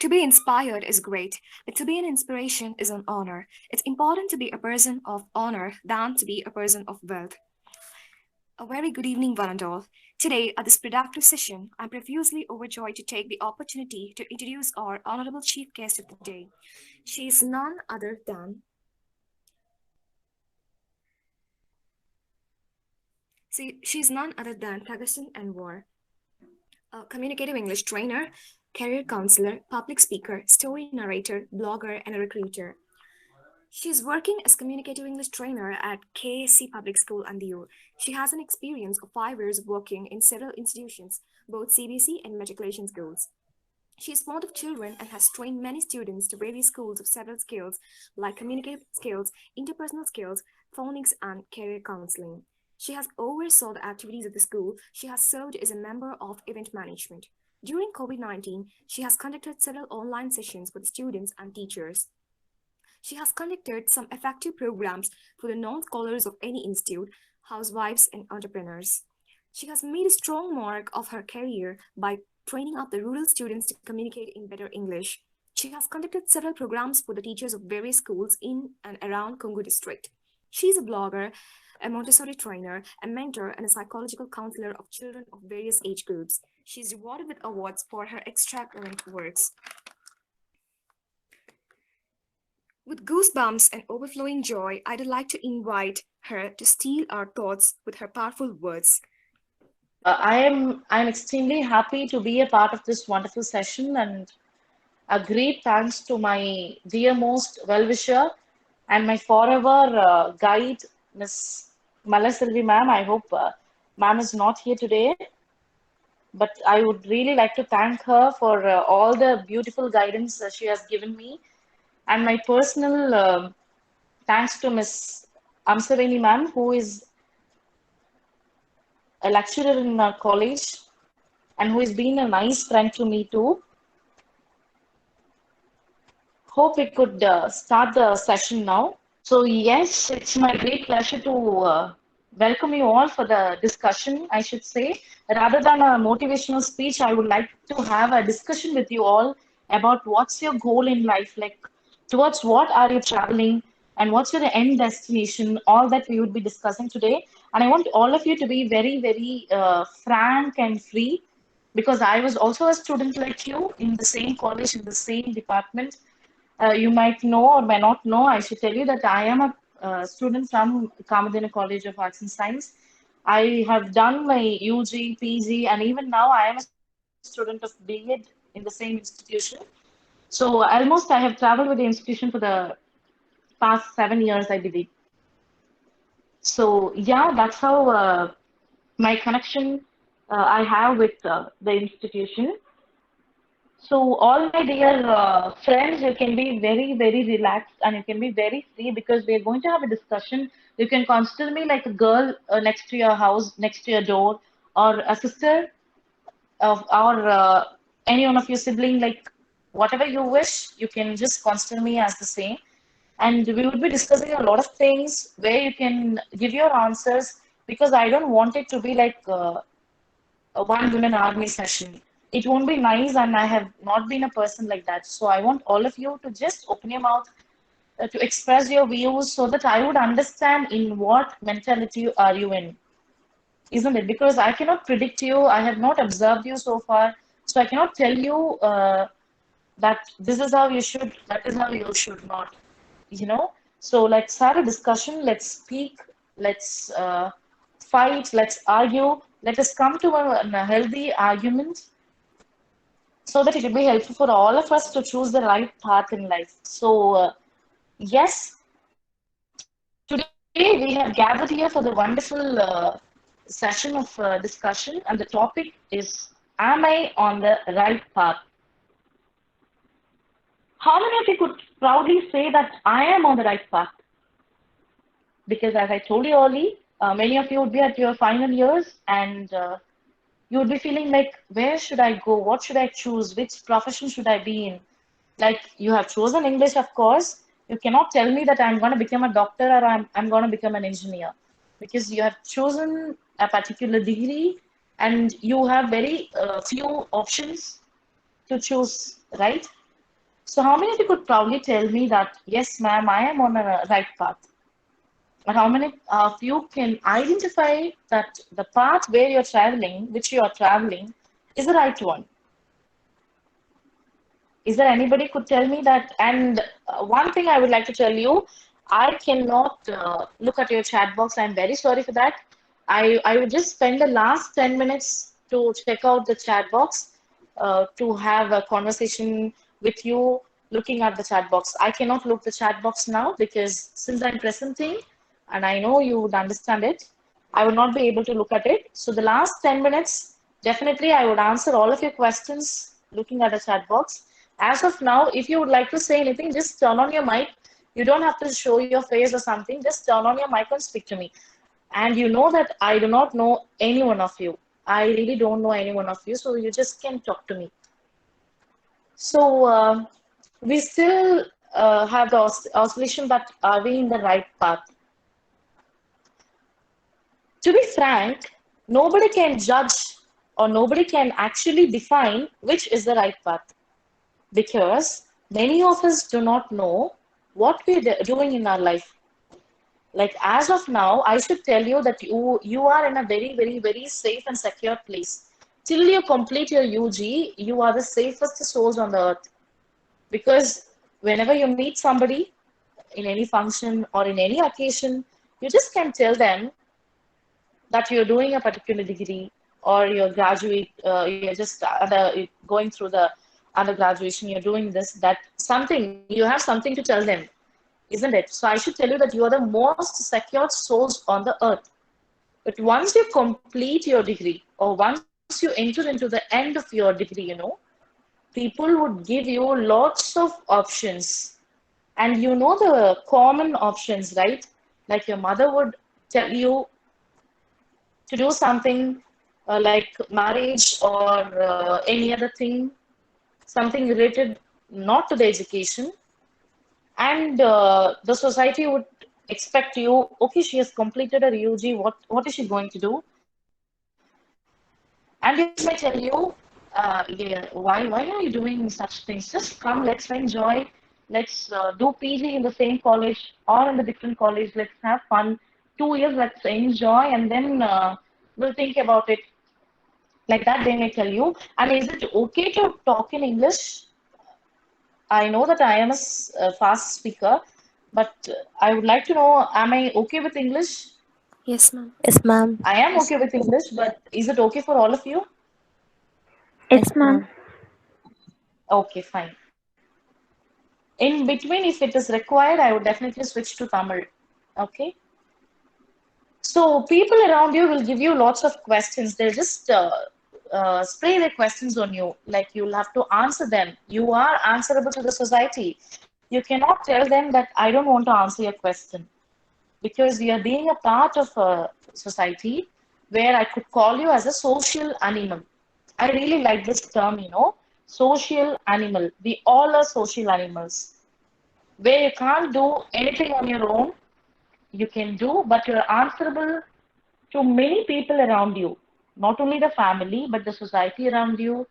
To be inspired is great, but to be an inspiration is an honor. It's important to be a person of honor than to be a person of wealth. A very good evening, one and all. Today, at this productive session, I'm profusely overjoyed to take the opportunity to introduce our honorable chief guest of the day. She is none other than she's none other than Pegasus Anwar, a communicative English trainer, career counselor, public speaker, story narrator, blogger, and a recruiter. She is working as communicative English trainer at KSC Public School and the U. She has an experience of 5 years of working in several institutions, both CBC and matriculation schools. She is fond of children and has trained many students to various schools of several skills like communicative skills, interpersonal skills, phonics, and career counseling. She has oversaw the activities of the school. She has served as a member of event management. During COVID-19, she has conducted several online sessions for the students and teachers. She has conducted some effective programs for the non-scholars of any institute, housewives, and entrepreneurs. She has made a strong mark of her career by training up the rural students to communicate in better English. She has conducted several programs for the teachers of various schools in and around Kongu district. She is a blogger, a Montessori trainer, a mentor, and a psychological counselor of children of various age groups. She is rewarded with awards for her extravagant works. With goosebumps and overflowing joy, I'd like to invite her to steal our thoughts with her powerful words. I'm extremely happy to be a part of this wonderful session, and a great thanks to my dearmost well-wisher and my forever guide, Miss Malaselvi ma'am. I hope ma'am is not here today, but I would really like to thank her for all the beautiful guidance she has given me, and my personal thanks to Miss Amsaveni ma'am, who is a lecturer in our college and who has been a nice friend to me too. Hope we could start the session now. So, yes, it's my great pleasure to welcome you all for the discussion, I should say. Rather than a motivational speech, I would like to have a discussion with you all about what's your goal in life, like towards what are you traveling and what's your end destination, all that we would be discussing today. And I want all of you to be very, very frank and free because I was also a student like you in the same college, in the same department. You might know or may not know, I should tell you that I am a student from Kamadina College of Arts and Science. I have done my UG, PG, and even now I am a student of B.Ed in the same institution. So almost I have traveled with the institution for the past 7 years, I believe. So yeah, that's how my connection I have with the institution. So, all my dear friends, you can be very, very relaxed and you can be very free because we are going to have a discussion. You can consider me like a girl next to your house, next to your door, or a sister of or any one of your sibling, like whatever you wish, you can just consider me as the same. And we would be discussing a lot of things where you can give your answers because I don't want it to be like a one women army session. It won't be nice, and I have not been a person like that. So I want all of you to just open your mouth to express your views so that I would understand in what mentality are you in, isn't it? Because I cannot predict you, I have not observed you so far, so I cannot tell you that this is how you should, that is how you should not, you know. So let's have a discussion, let's speak, let's fight, let's argue, let us come to a healthy argument so that it will be helpful for all of us to choose the right path in life. So, yes, today we have gathered here for the wonderful session of discussion, and the topic is, am I on the right path? How many of you could proudly say that I am on the right path? Because as I told you earlier, many of you would be at your final years and you would be feeling like, where should I go? What should I choose? Which profession should I be in? Like, you have chosen English, of course. You cannot tell me that I'm going to become a doctor or I'm going to become an engineer because you have chosen a particular degree and you have very few options to choose, right? So how many of you could proudly tell me that, yes, ma'am, I am on a right path? But how many of you can identify that the path where you're traveling, which you are traveling, is the right one? Is there anybody could tell me that? And one thing I would like to tell you, I cannot look at your chat box. I'm very sorry for that. I would just spend the last 10 minutes to check out the chat box, to have a conversation with you looking at the chat box. I cannot look the chat box now because since I'm presenting and I know you would understand it, I would not be able to look at it. So the last 10 minutes, definitely I would answer all of your questions looking at the chat box. As of now, if you would like to say anything, just turn on your mic. You don't have to show your face or something. Just turn on your mic and speak to me. And you know that I do not know any one of you. I really don't know any one of you. So you just can talk to me. So we still have the oscillation, but are we in the right path? To be frank, nobody can judge or nobody can actually define which is the right path, because many of us do not know what we're doing in our life. Like as of now, I should tell you that you are in a very, very, very safe and secure place. Till you complete your UG, you are the safest souls on the earth. Because whenever you meet somebody in any function or in any occasion, you just can tell them that you're doing a particular degree or you're graduate, you're just going through the undergraduation, you're doing this, that something, you have something to tell them, isn't it? So I should tell you that you are the most secured souls on the earth. But once you complete your degree or once you enter into the end of your degree, people would give you lots of options. And you know the common options, right? Like your mother would tell you to do something like marriage or any other thing, something related not to the education, and the society would expect you, okay, she has completed her UG, what is she going to do? And your parents may tell you, yeah, why are you doing such things? Just come, let's enjoy, let's do PG in the same college or in the different college, let's have fun, 2 years, let's enjoy, and then we'll think about it. Like that, they may tell you. And is it okay to talk in English? I know that I am a fast speaker, but I would like to know, am I okay with English? Yes, ma'am. Yes, ma'am. I am okay with English, but is it okay for all of you? Yes, Yes, ma'am. ma'am. Okay, fine. In between, if it is required, I would definitely switch to Tamil. Okay. So people around you will give you lots of questions. They'll just spray their questions on you. Like you'll have to answer them. You are answerable to the society. You cannot tell them that I don't want to answer your question, because you are being a part of a society where I could call you as a social animal. I really like this term, social animal. We all are social animals, where you can't do anything on your own. You can do, but you're answerable to many people around you, not only the family, but the society around you.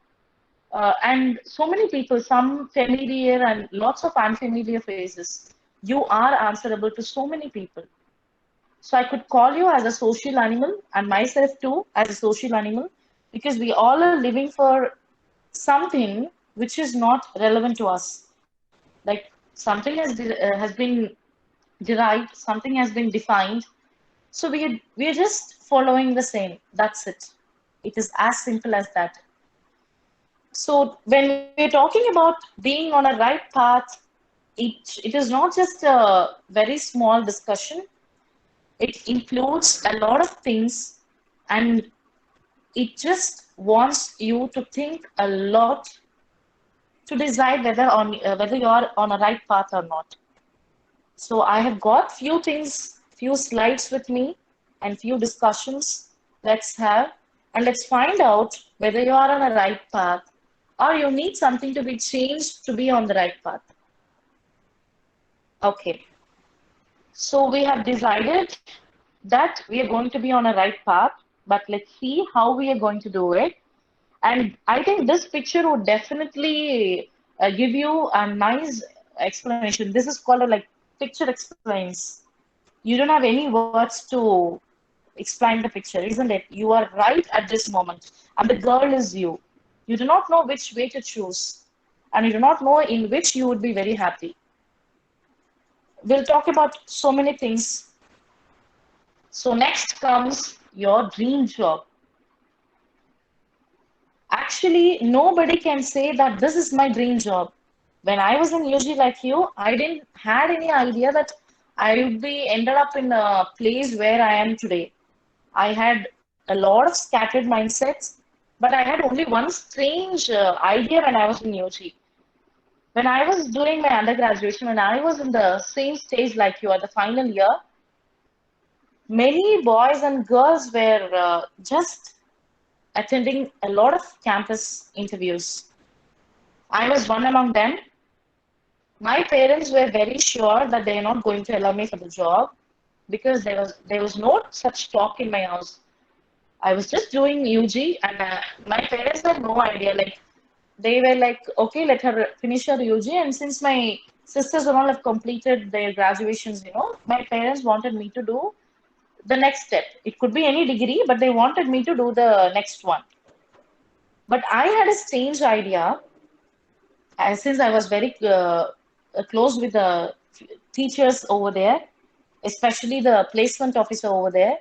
And so many people, some familiar and lots of unfamiliar faces. You are answerable to so many people. So I could call you as a social animal and myself too as a social animal, because we all are living for something which is not relevant to us. Like something has been derived, something has been defined. So we are just following the same. That's it. It is as simple as that. So when we're talking about being on a right path, it is not just a very small discussion. It includes a lot of things, and it just wants you to think a lot to decide whether you are on a right path or not. So I have got few things, few slides with me, and few discussions. Let's have, and let's find out whether you are on a right path or you need something to be changed to be on the right path. Okay. So we have decided that we are going to be on a right path, but let's see how we are going to do it. And I think this picture would definitely give you a nice explanation. This is called a like picture explains. You don't have any words to explain the picture, isn't it? You are right at this moment, and the girl is you. You do not know which way to choose, and you do not know in which you would be very happy. We'll talk about so many things. So, next comes your dream job. Actually, nobody can say that this is my dream job. When I was in UG like you, I didn't had any idea that I would be ended up in a place where I am today. I had a lot of scattered mindsets, but I had only one strange idea when I was in UG. When I was doing my undergraduation, when I was in the same stage like you at the final year, many boys and girls were just attending a lot of campus interviews. I was one among them. My parents were very sure that they are not going to allow me for the job because there was no such talk in my house. I was just doing UG, and my parents had no idea. Like they were like, okay, let her finish her UG. And since my sisters and all have completed their graduations, my parents wanted me to do the next step. It could be any degree, but they wanted me to do the next one. But I had a strange idea, since I was very close with the teachers over there, especially the placement officer over there.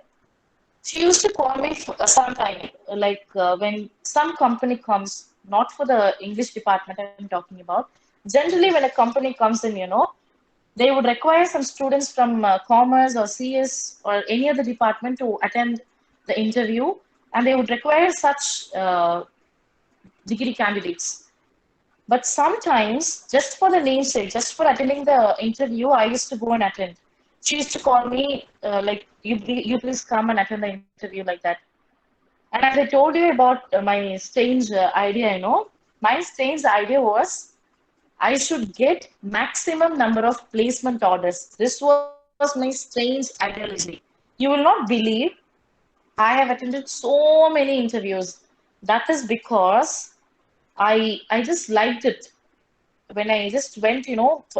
She used to call me sometime, like when some company comes, not for the English department I'm talking about. Generally, when a company comes in, they would require some students from commerce or CS or any other department to attend the interview, and they would require such degree candidates. But sometimes, just for the namesake, just for attending the interview, I used to go and attend. She used to call me, like, you please come and attend the interview like that. And as I told you about my strange idea, my strange idea was I should get maximum number of placement orders. This was my strange ideology. You will not believe I have attended so many interviews. That is because I just liked it. When I just went,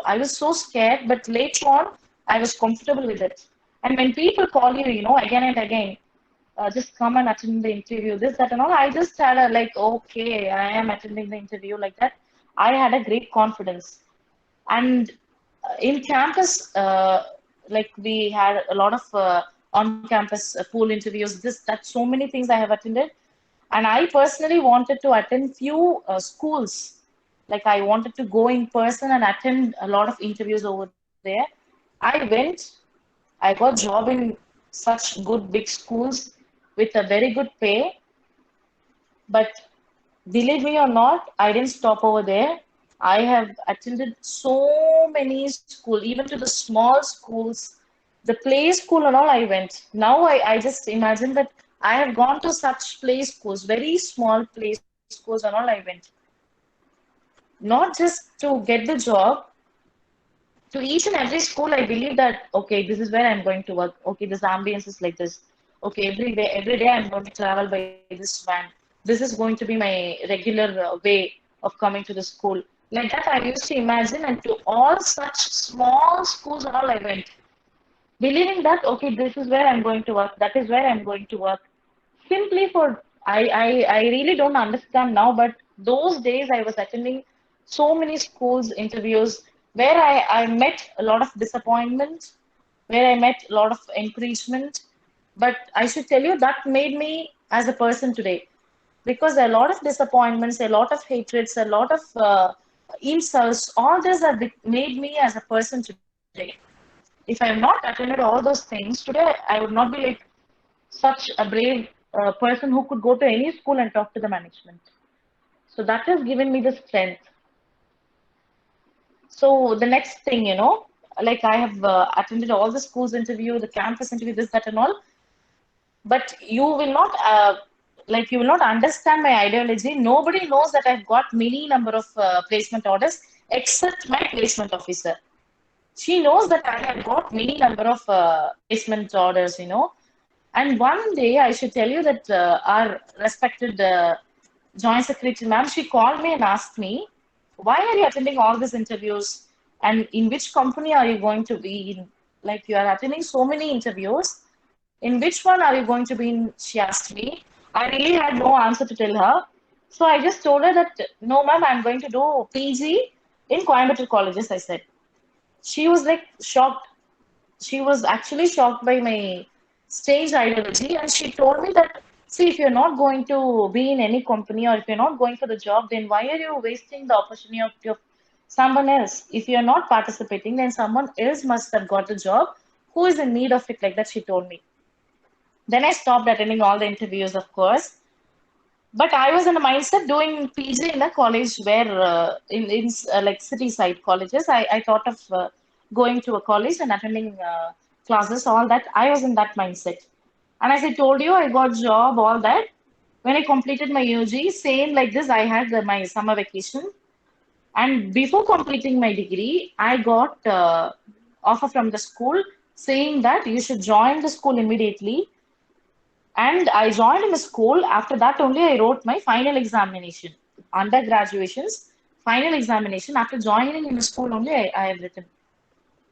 I was so scared, but later on, I was comfortable with it. And when people call you, again and again, just come and attend the interview, this, that, and all, I just had a like, okay, I am attending the interview like that. I had a great confidence. And in campus, like we had a lot of on-campus pool interviews, this, that, so many things I have attended. And I personally wanted to attend few schools. Like I wanted to go in person and attend a lot of interviews over there. I went, I got job in such good big schools with a very good pay. But believe me or not, I didn't stop over there. I have attended so many schools, even to the small schools, the play school and all I went. Now I just imagine that I have gone to such play schools, very small play schools and all I went. Not just to get the job, to each and every school, I believe that, okay, this is where I'm going to work. Okay, this ambience is like this. Okay, every day I'm going to travel by this van. This is going to be my regular way of coming to the school. Like that, I used to imagine, and to all such small schools and all I went, believing that, okay, this is where I'm going to work. That is where I'm going to work. Simply for, I really don't understand now, but those days I was attending so many schools interviews where I met a lot of disappointment, where I met a lot of encouragement. But I should tell you that made me as a person today because a lot of disappointments, a lot of hatreds, a lot of insults, all this have made me as a person today. If I have not attended all those things today, I would not be like such a brave person who could go to any school and talk to the management. So that has given me the strength. So the next thing, like I have attended all the schools interview, the campus interview, this, that, and all. But you will not, like you will not understand my ideology. Nobody knows that I've got many number of placement orders except my placement officer. She knows that I have got many number of placement orders. And one day, I should tell you that our respected Joint Secretary ma'am, she called me and asked me, why are you attending all these interviews? And in which company are you going to be in? Like, you are attending so many interviews. In which one are you going to be in? She asked me. I really had no answer to tell her. So I just told her that, no, ma'am, I'm going to do PG in Coimbatore colleges, I said. She was like shocked. She was actually shocked by my strange ideology, and she told me that, see, if you're not going to be in any company or if you're not going for the job, then why are you wasting the opportunity of someone else? If you're not participating, then someone else must have got the job who is in need of it, like that, she told me. Then I stopped attending all the interviews, of course. But I was in a mindset doing PG in a college where, in like city side colleges, I thought of going to a college and attending classes, all that. I was in that mindset. And as I told you, I got job, all that. When I completed my UG, same like this, I had my summer vacation. And before completing my degree, I got offer from the school saying that you should join the school immediately, and I joined in a school. After that, only I wrote my final examination. Undergraduation's final examination. After joining in a school, only I have written.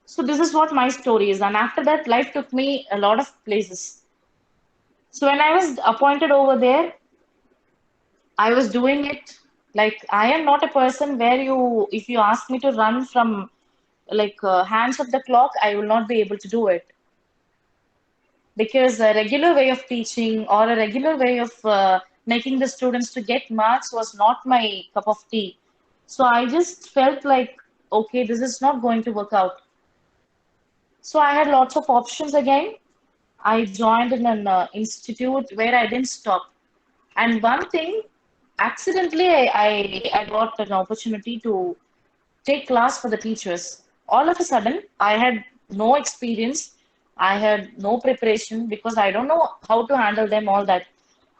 So this is what my story is. And after that, life took me a lot of places. So when I was appointed over there, I was doing it like, I am not a person where you, if you ask me to run from like hands of the clock, I will not be able to do it, because a regular way of teaching or a regular way of making the students to get marks was not my cup of tea. So I just felt like, okay, this is not going to work out. So I had lots of options again. I joined in an institute where I didn't stop. And one thing, accidentally, I got an opportunity to take class for the teachers. All of a sudden, I had no experience. I had no preparation because I don't know how to handle them, all that.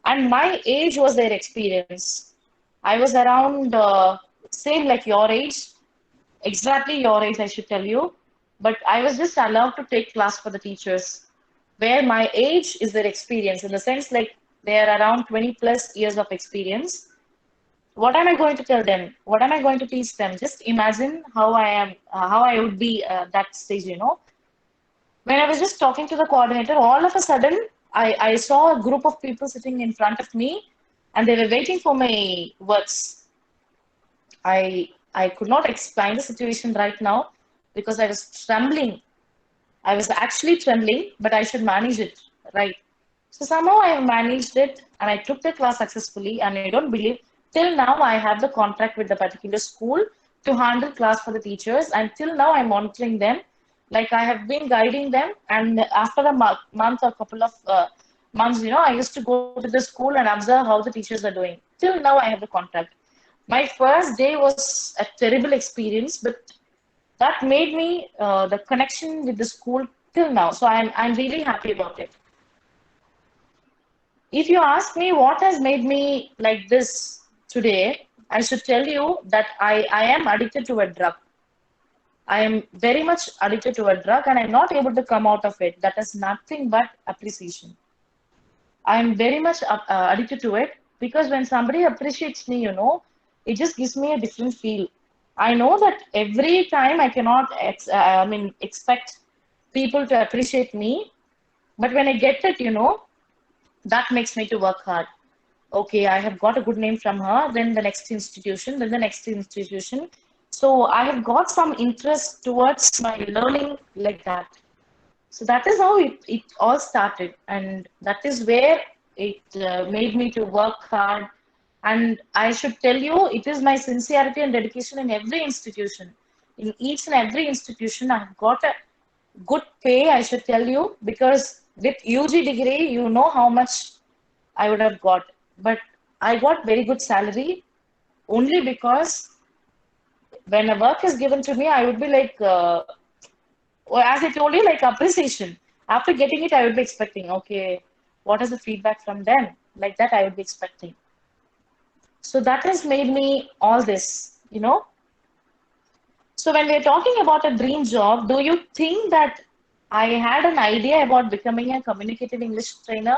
And my age was their experience. I was around, same like your age, exactly your age, I should tell you. But I was just allowed to take class for the teachers, where my age is their experience, in the sense like they are around 20 plus years of experience. What am I going to tell them? What am I going to teach them? Just imagine how I am, how I would be that stage, you know. When I was just talking to the coordinator, all of a sudden, I saw a group of people sitting in front of me, and they were waiting for my words. I could not explain the situation right now because I was trembling. I was actually trembling, but I should manage it, right? So somehow I have managed it, and I took the class successfully. And I don't believe till now I have the contract with the particular school to handle class for the teachers. And till now I'm monitoring them. Like, I have been guiding them. And after a month or couple of months, you know, I used to go to the school and observe how the teachers are doing. Till now I have the contract. My first day was a terrible experience, but that made me the connection with the school till now. So I'm really happy about it. If you ask me what has made me like this today, I should tell you that I am addicted to a drug. I am very much addicted to a drug, and I'm not able to come out of it. That is nothing but appreciation. I'm very much addicted to it because when somebody appreciates me, you know, it just gives me a different feel. I know that every time I cannot, I mean, expect people to appreciate me, but when I get it, you know, that makes me to work hard. Okay, I have got a good name from her, then the next institution, then the next institution. So I have got some interest towards my learning like that. So that is how it all started. And that is where it made me to work hard. And I should tell you, it is my sincerity and dedication in every institution. In each and every institution, I have got a good pay, I should tell you, because with UG degree, you know how much I would have got. But I got very good salary only because when a work is given to me, I would be like, well, as I told you, like appreciation. After getting it, I would be expecting, okay, what is the feedback from them? Like that, I would be expecting. So that has made me all this, you know. So when we're talking about a dream job, do you think that I had an idea about becoming a communicative English trainer?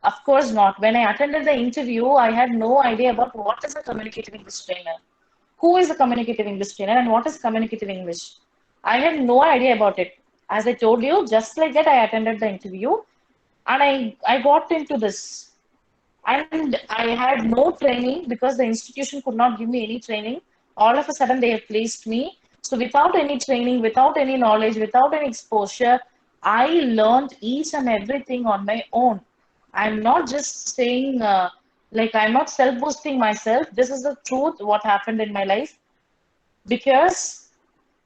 Of course not. When I attended the interview, I had no idea about what is a communicative English trainer. who is a communicative English trainer and what is communicative English. I had no idea about it. As I told you, just like that, I attended the interview and I got into this. And I had no training because the institution could not give me any training. All of a sudden, they have placed me. So, without any training, without any knowledge, without any exposure, I learned each and everything on my own. I'm not just saying, like, I'm not self boosting myself. This is the truth, what happened in my life. Because,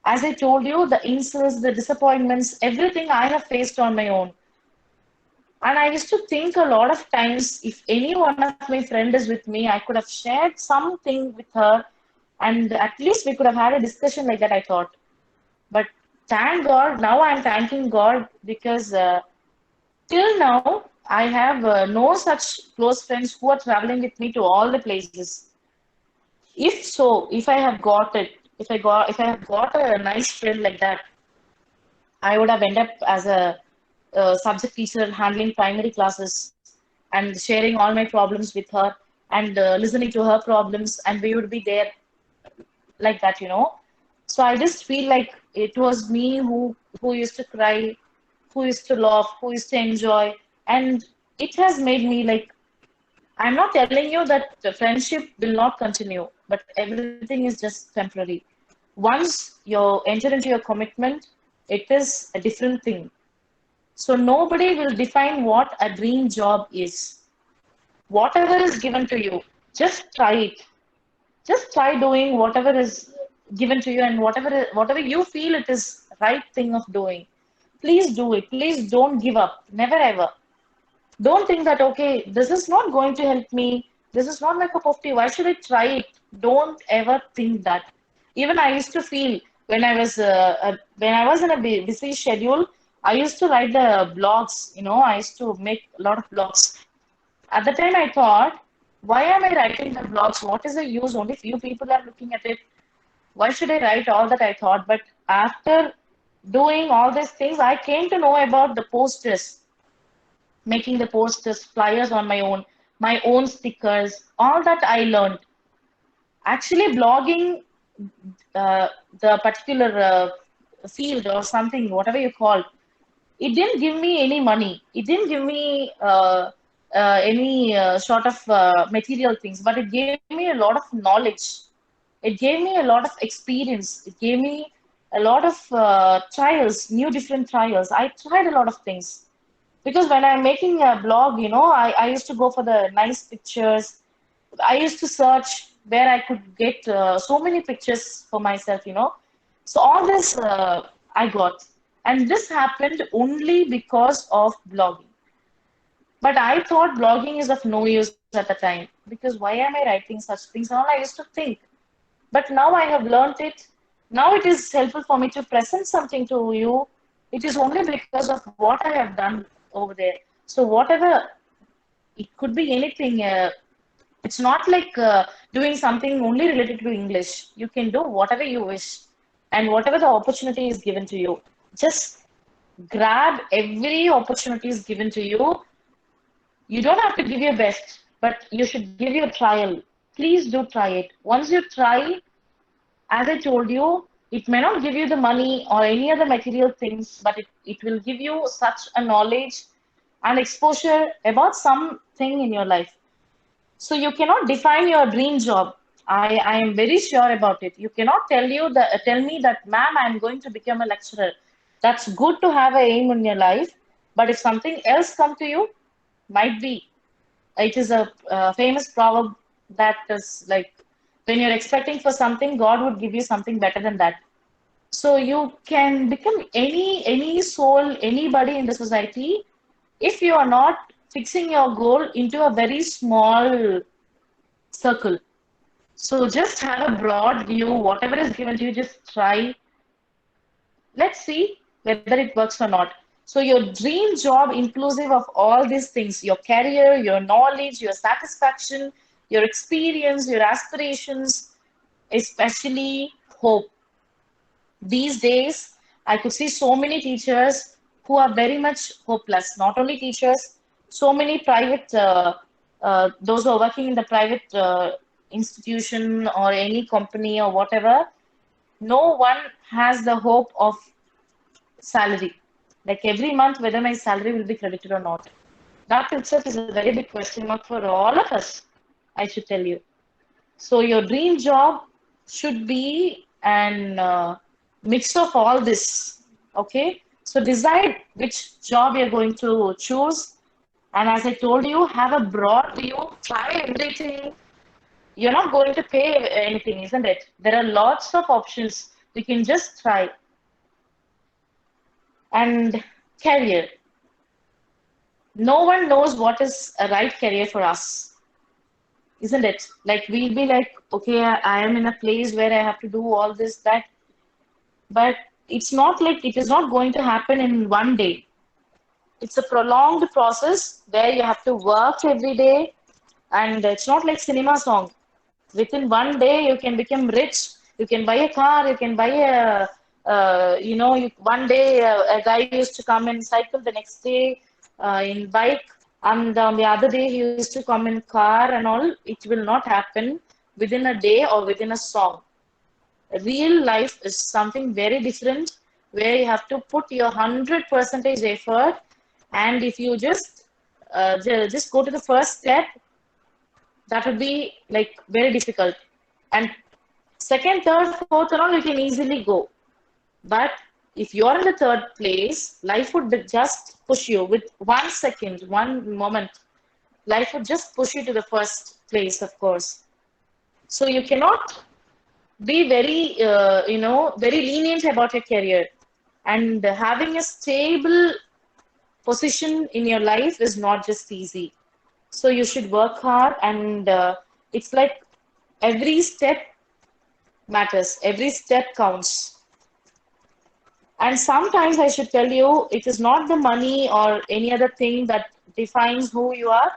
as I told you, the insults, the disappointments, everything I have faced on my own. And I used to think a lot of times if any one of my friend is with me, I could have shared something with her, and at least we could have had a discussion like that, I thought. But thank God, now I'm thanking God because till now I have no such close friends who are traveling with me to all the places. If so, if I have got it, if I have got a nice friend like that, I would have ended up as a subject teacher handling primary classes and sharing all my problems with her and listening to her problems, and we would be there like that, you know. So I just feel like it was me who used to cry, who used to laugh, who used to enjoy, and it has made me like I'm not telling you that the friendship will not continue, but everything is just temporary. Once you enter into your commitment, it is a different thing. So nobody will define what a dream job is. Whatever is given to you, just try it. Just try doing whatever is given to you and whatever you feel it is right thing of doing. Please do it. Please don't give up. Never ever. Don't think that okay, this is not going to help me. This is not my cup of tea. Why should I try it? Don't ever think that. Even I used to feel when I was in a busy schedule, I used to write the blogs. You know, I used to make a lot of blogs. At the time, I thought, why am I writing the blogs? What is the use? Only few people are looking at it. Why should I write all that I thought? But after doing all these things, I came to know about the posters, making the posters, flyers on my own stickers, all that I learned. Actually, blogging, uh, the particular field or something, whatever you call, it didn't give me any money. It didn't give me any sort of material things, but it gave me a lot of knowledge. It gave me a lot of experience. It gave me a lot of trials, new different trials. I tried a lot of things because when I'm making a blog, you know, I used to go for the nice pictures. I used to search where I could get so many pictures for myself, you know. So all this I got, and this happened only because of blogging. But I thought blogging is of no use at the time because why am I writing such things? And all I used to think. But now I have learned it. Now it is helpful for me to present something to you. It is only because of what I have done over there. So whatever, it could be anything. It's not like doing something only related to English. You can do whatever you wish and whatever the opportunity is given to you. Just grab every opportunity is given to you. You don't have to give your best, but you should give your trial. Please do try it. Once you try, as I told you, it may not give you the money or any other material things, but it will give you such a knowledge and exposure about something in your life. So you cannot define your dream job. I am very sure about it. You cannot tell me that, ma'am, I'm going to become a lecturer. That's good to have an aim in your life, but if something else come to you, might be. It is a famous proverb that is like when you're expecting for something, God would give you something better than that. So you can become any soul, anybody in the society if you are not fixing your goal into a very small circle. So just have a broad view, whatever is given to you, just try. Let's see whether it works or not. So your dream job inclusive of all these things, your career, your knowledge, your satisfaction, your experience, your aspirations, especially hope. These days, I could see so many teachers who are very much hopeless. Not only teachers, so many private, those who are working in the private institution or any company or whatever, no one has the hope of salary. Like every month, whether my salary will be credited or not. That itself is a very big question mark for all of us, I should tell you. So your dream job should be an mix of all this. Okay. So decide which job you're going to choose. And as I told you, have a broad view, try everything. You're not going to pay anything, isn't it? There are lots of options. You can just try. And career. No one knows what is a right career for us, isn't it? Like we'll be like, okay, I am in a place where I have to do all this, that, but it's not like it is not going to happen in one day. It's a prolonged process where you have to work every day, and it's not like cinema song. Within one day, you can become rich. You can buy a car. You can buy a, one day a guy used to come and cycle. The next day, in bike, and on the other day he used to come in car and all. It will not happen within a day or within a song. Real life is something very different where you have to put your 100% effort, and if you just go to the first step, that would be like very difficult. And second, third, fourth, and all you can easily go. But if you're in the third place, life would just push you with 1 second, one moment. Life would just push you to the first place, of course. So you cannot be very, very lenient about your career. And having a stable position in your life is not just easy. So you should work hard, and it's like every step matters, every step counts. And sometimes I should tell you, it is not the money or any other thing that defines who you are,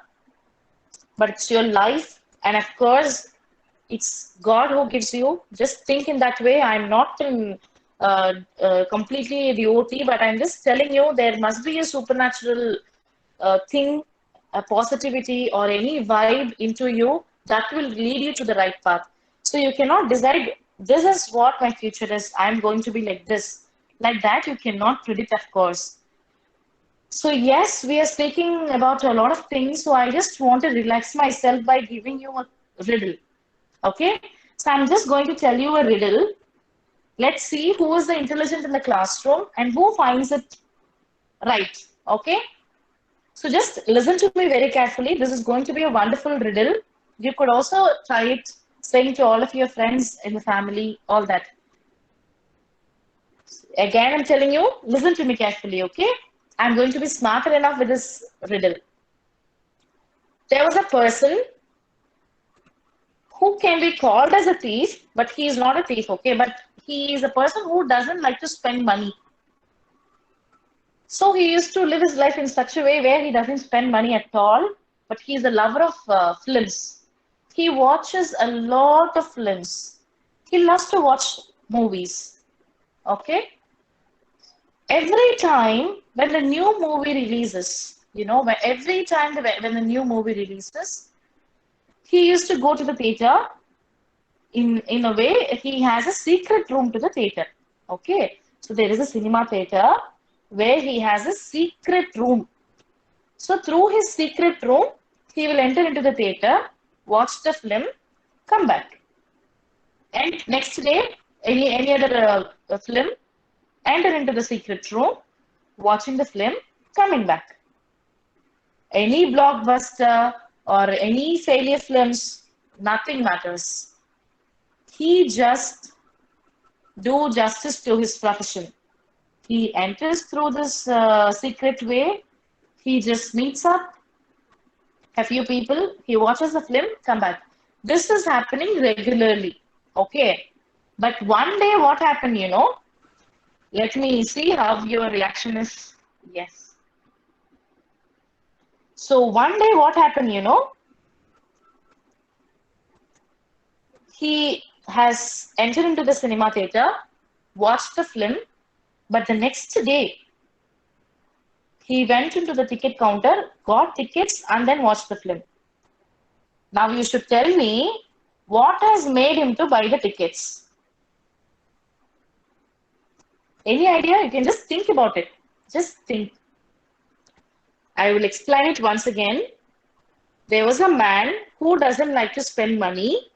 but it's your life. And of course, it's God who gives you. Just think in that way. I'm not in completely devotee, but I'm just telling you there must be a supernatural thing, a positivity or any vibe into you that will lead you to the right path. So you cannot decide, this is what my future is. I'm going to be like this. Like that, you cannot predict, of course. So yes, we are speaking about a lot of things. So I just want to relax myself by giving you a riddle. Okay? So I'm just going to tell you a riddle. Let's see who is the intelligent in the classroom and who finds it right. Okay? So just listen to me very carefully. This is going to be a wonderful riddle. You could also try it, saying to all of your friends in the family, all that. Again, I'm telling you, listen to me carefully, okay? I'm going to be smarter enough with this riddle. There was a person who can be called as a thief, but he is not a thief, okay? But he is a person who doesn't like to spend money. So he used to live his life in such a way where he doesn't spend money at all, but he is a lover of films. He watches a lot of films. He loves to watch movies, okay? Every time when the new movie releases, every time when the new movie releases, he used to go to the theater. In a way, he has a secret room to the theater. Okay, so there is a cinema theater where he has a secret room. So through his secret room, he will enter into the theater, watch the film, come back, and next day, any other film, enter into the secret room, watching the film, coming back. Any blockbuster or any failure films, nothing matters. He just do justice to his profession. He enters through this secret way. He just meets up a few people. He watches the film, come back. This is happening regularly. Okay. But one day, what happened, Let me see how your reaction is. Yes. So one day, what happened, He has entered into the cinema theater, watched the film, but the next day, he went into the ticket counter, got tickets, and then watched the film. Now you should tell me, What has made him to buy the tickets? Any idea? You can just think about it. Just think. I will explain it once again. There was a man who doesn't like to spend money,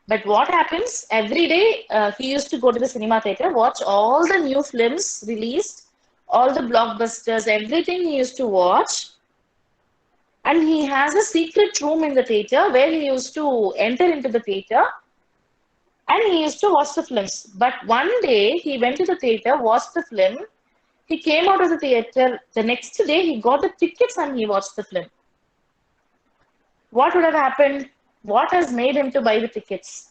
but what happens every day? He used to go to the cinema theater, watch all the new films released, all the blockbusters, everything he used to watch. And he has a secret room in the theater where he used to enter into the theater and he used to watch the films. But one day he went to the theater, watched the film. He came out of the theater. The next day he got the tickets and he watched the film. What would have happened? What has made him to buy the tickets?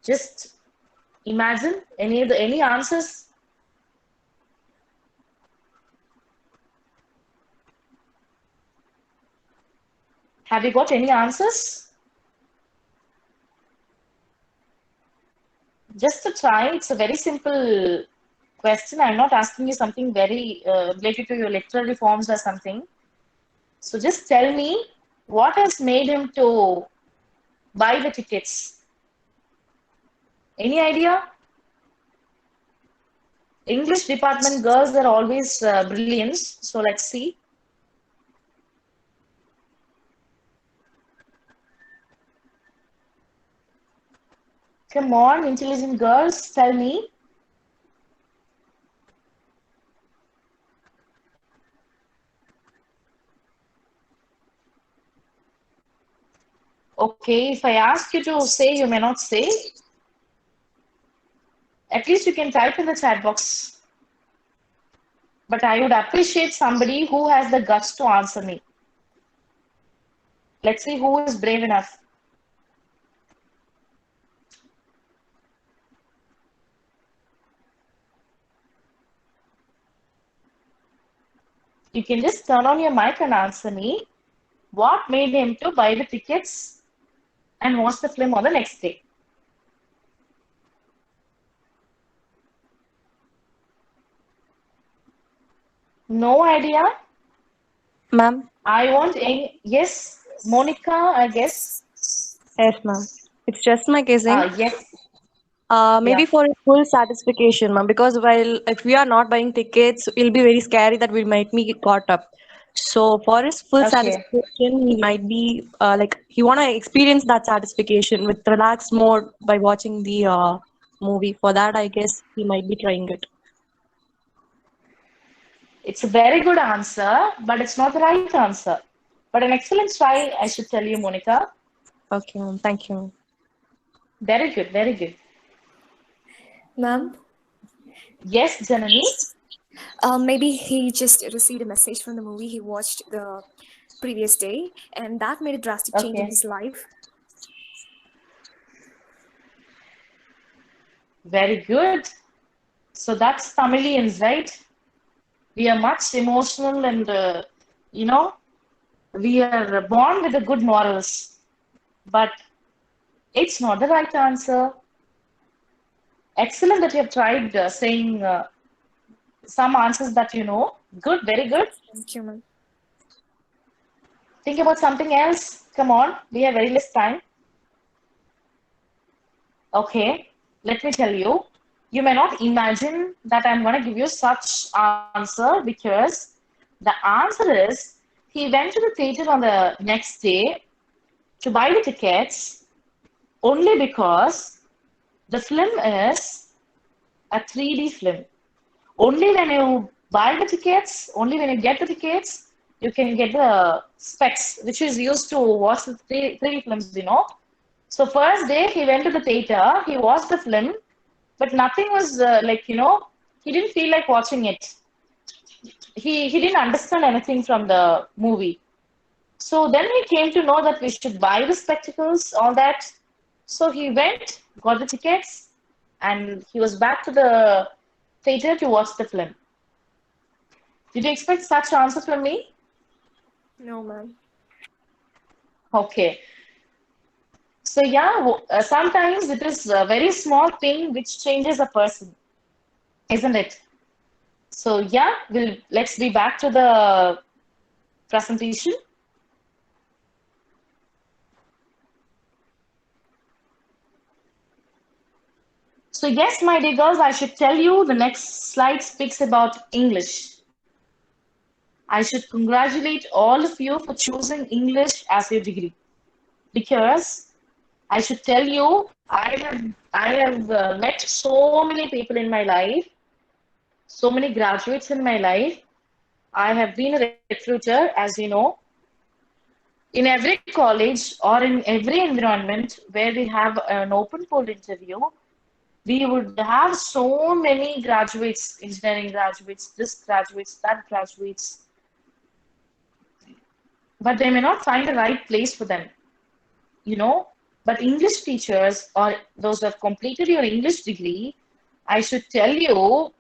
Just imagine any answers? Have you got any answers? Just to try, it's a very simple question. I'm not asking you something very related to your literary forms or something. So just tell me what has made him to buy the tickets? Any idea? English department girls are always brilliant. So let's see. Come on, intelligent girls, tell me. Okay, if I ask you to say, you may not say. At least you can type in the chat box. But I would appreciate somebody who has the guts to answer me. Let's see who is brave enough. You can just turn on your mic and answer me. What made him to buy the tickets and watch the film on the next day? No idea? Ma'am? I want any. Yes, Monica, I guess. Yes, ma'am. It's just my guessing. Yes, Maybe yeah. for a full satisfaction, ma'am. Because while if we are not buying tickets, it'll be very scary that we might be caught up. So for his full Okay. satisfaction, he might be like he wanna experience that satisfaction with relaxed mode by watching the movie. For that, I guess he might be trying it. It's a very good answer, but it's not the right answer. But an excellent try, I should tell you, Monica. Okay, ma'am. Thank you. Very good, very good. Ma'am, Yes, Janani. maybe he just received a message from the movie he watched the previous day, and that made a drastic change in Okay, his life. very good. So that's Tamilians, right? We are much emotional and, we are born with the good morals. But it's not the right answer. Excellent that you have tried saying some answers that you know. Good, very good. Thank you, ma'am. Think about something else. Come on, we have very less time. Okay, let me tell you. You may not imagine that I'm going to give you such answer because the answer is he went to the theater on the next day to buy the tickets only because the film is a 3D film. Only when you buy the tickets, only when you get the tickets, you can get the specs, which is used to watch the 3D films, you know. So first day he went to the theater, he watched the film, but nothing was he didn't feel like watching it. He didn't understand anything from the movie. So then he came to know that we should buy the spectacles, all that. So he went, got the tickets, and he was back to the theater to watch the film. Did you expect such answer from me? No, ma'am. Okay. So yeah, sometimes it is a very small thing which changes a person, isn't it? So yeah, let's be back to the presentation. So yes, my dear girls, I should tell you the next slide speaks about English. I should congratulate all of you for choosing English as your degree because I should tell you I have met so many people in my life, so many graduates in my life. I have been a recruiter, as you know, in every college or in every environment where we have an open poll interview. We would have so many graduates, engineering graduates, this graduates, that graduates, but they may not find the right place for them, you know. But English teachers or those who have completed your English degree, I should tell you,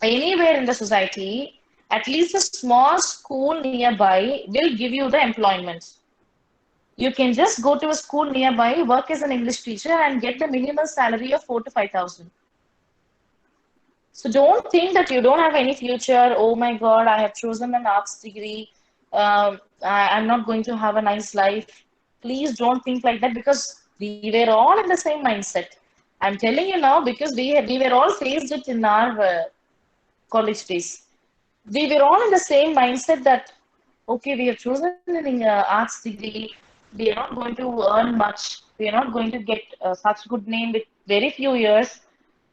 anywhere in the society, at least a small school nearby will give you the employment. You can just go to a school nearby, work as an English teacher, and get the minimum salary of 4 to 5,000. So don't think that you don't have any future. Oh my God, I have chosen an arts degree. I'm not going to have a nice life. Please don't think like that because we were all in the same mindset. I'm telling you now because we were all faced it in our college days. We were all in the same mindset that okay, we have chosen an arts degree. We are not going to earn much. We are not going to get such good name with very few years.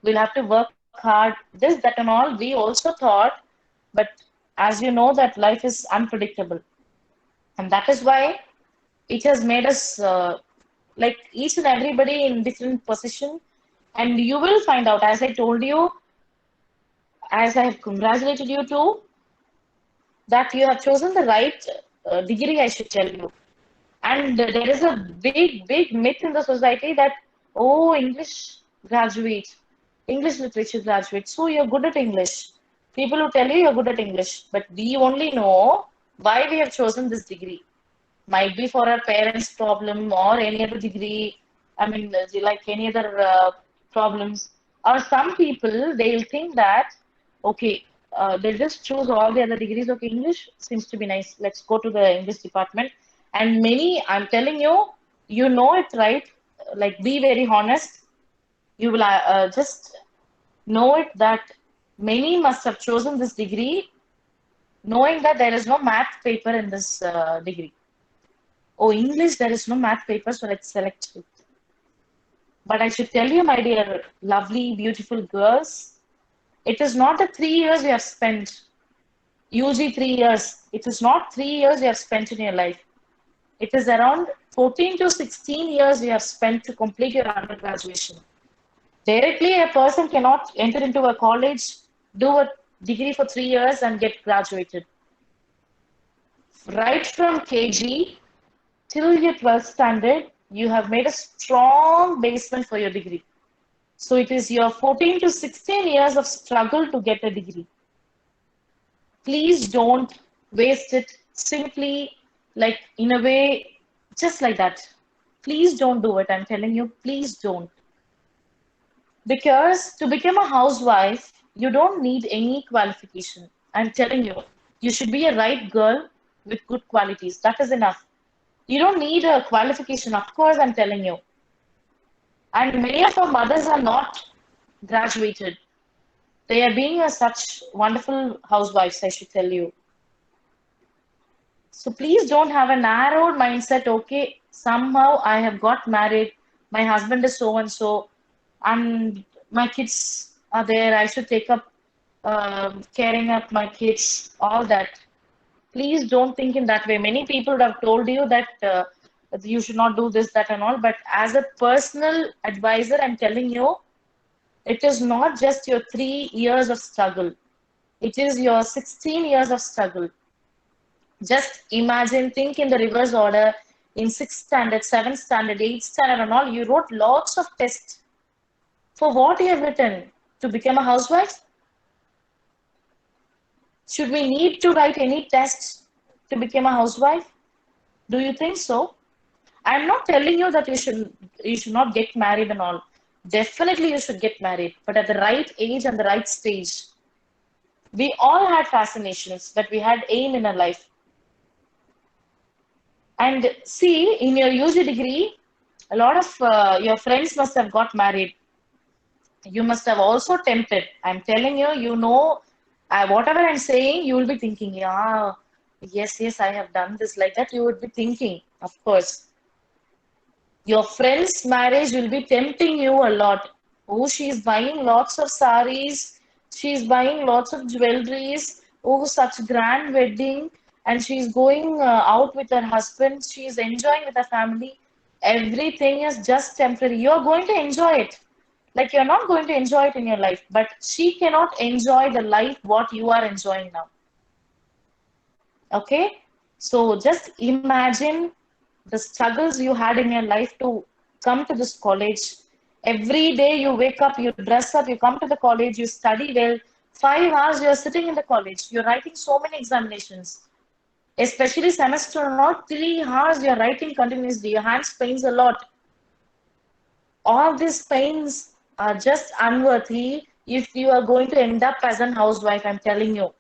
We'll have to work hard. This, that, and all. We also thought, but as you know, that life is unpredictable, and that is why it has made us like each and everybody in different position. And you will find out, as I told you, as I have congratulated you too, that you have chosen the right degree, I should tell you. And there is a big myth in the society that, oh, English graduate, English literature graduate, so you're good at English. People who tell you you're good at English, but we only know why we have chosen this degree. Might be for our parents' problem or any other degree, I mean, like any other problems. Or some people, they'll think that, okay, they'll just choose all the other degrees. Okay, English seems to be nice. Let's go to the English department. And many, I'm telling you, you know it, right? Like, be very honest. You will just know it that many must have chosen this degree knowing that there is no math paper in this degree. Oh, English, there is no math paper, so let's select it. But I should tell you, my dear, lovely, beautiful girls, it is not the 3 years you have spent, UG 3 years. It is not 3 years you have spent in your life. It is around 14 to 16 years you have spent to complete your undergraduation. Directly, a person cannot enter into a college, do a degree for 3 years, and get graduated. Right from KG till your 12th standard, you have made a strong basement for your degree. So it is your 14 to 16 years of struggle to get a degree. Please don't waste it simply like in a way, just like that. Please don't do it. I'm telling you, please don't. Because to become a housewife, you don't need any qualification. I'm telling you, you should be a right girl with good qualities. That is enough. You don't need a qualification, of course, I'm telling you. And many of our mothers are not graduated. They are being a such wonderful housewives, I should tell you. So please don't have a narrowed mindset. Okay, somehow I have got married, my husband is so and so, and my kids are there. I should take up caring up my kids, all that. Please don't think in that way. Many people would have told you that you should not do this, that, and all. But as a personal advisor, I'm telling you, it is not just your 3 years of struggle. It is your 16 years of struggle. Just imagine, think in the reverse order. In 6th standard, 7th standard, 8th standard, and all, you wrote lots of tests. For what you have written? To become a housewife? Should we need to write any tests to become a housewife? Do you think so? I'm not telling you that you should not get married and all. Definitely you should get married, but at the right age and the right stage. We all had fascinations, but we had aim in our life. And see, in your UG degree, a lot of your friends must have got married. You must have also tempted. I'm telling you, whatever I'm saying, you will be thinking, yeah, yes, yes, I have done this like that. You would be thinking, of course. Your friend's marriage will be tempting you a lot. Oh, she's buying lots of saris, she's buying lots of jewelries. Oh, such grand wedding, and she's going out with her husband. She's enjoying with her family. Everything is just temporary. You're going to enjoy it. Like you're not going to enjoy it in your life, but she cannot enjoy the life what you are enjoying now. Okay? So just imagine the struggles you had in your life to come to this college. Every day you wake up, you dress up, you come to the college, you study well. 5 hours you're sitting in the college, you're writing so many examinations. Especially semester or not, 3 hours you're writing continuously. Your hands pains a lot. All these pains are just unworthy if you are going to end up as an housewife, I'm telling you.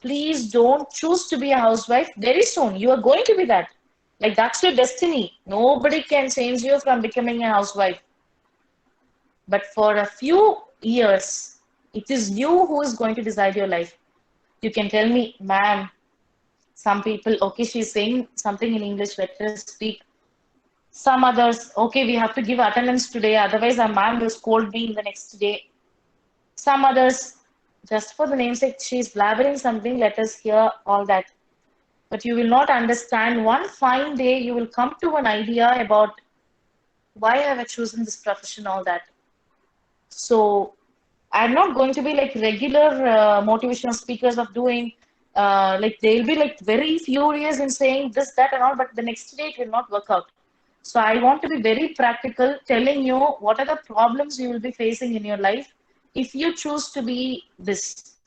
Please don't choose to be a housewife very soon. You are going to be that. Like that's your destiny. Nobody can change you from becoming a housewife. But for a few years, it is you who is going to decide your life. You can tell me, ma'am, some people, okay, she's saying something in English, let her speak. Some others, okay, we have to give attendance today, otherwise our ma'am will scold me in the next day. Some others, just for the namesake, she's blabbering something, let us hear all that. But you will not understand. One fine day, you will come to an idea about why have I chosen this profession, all that. So I'm not going to be like regular motivational speakers of doing, like they'll be like very furious in saying this, that, and all, but the next day it will not work out. So I want to be very practical, telling you what are the problems you will be facing in your life if you choose to be this.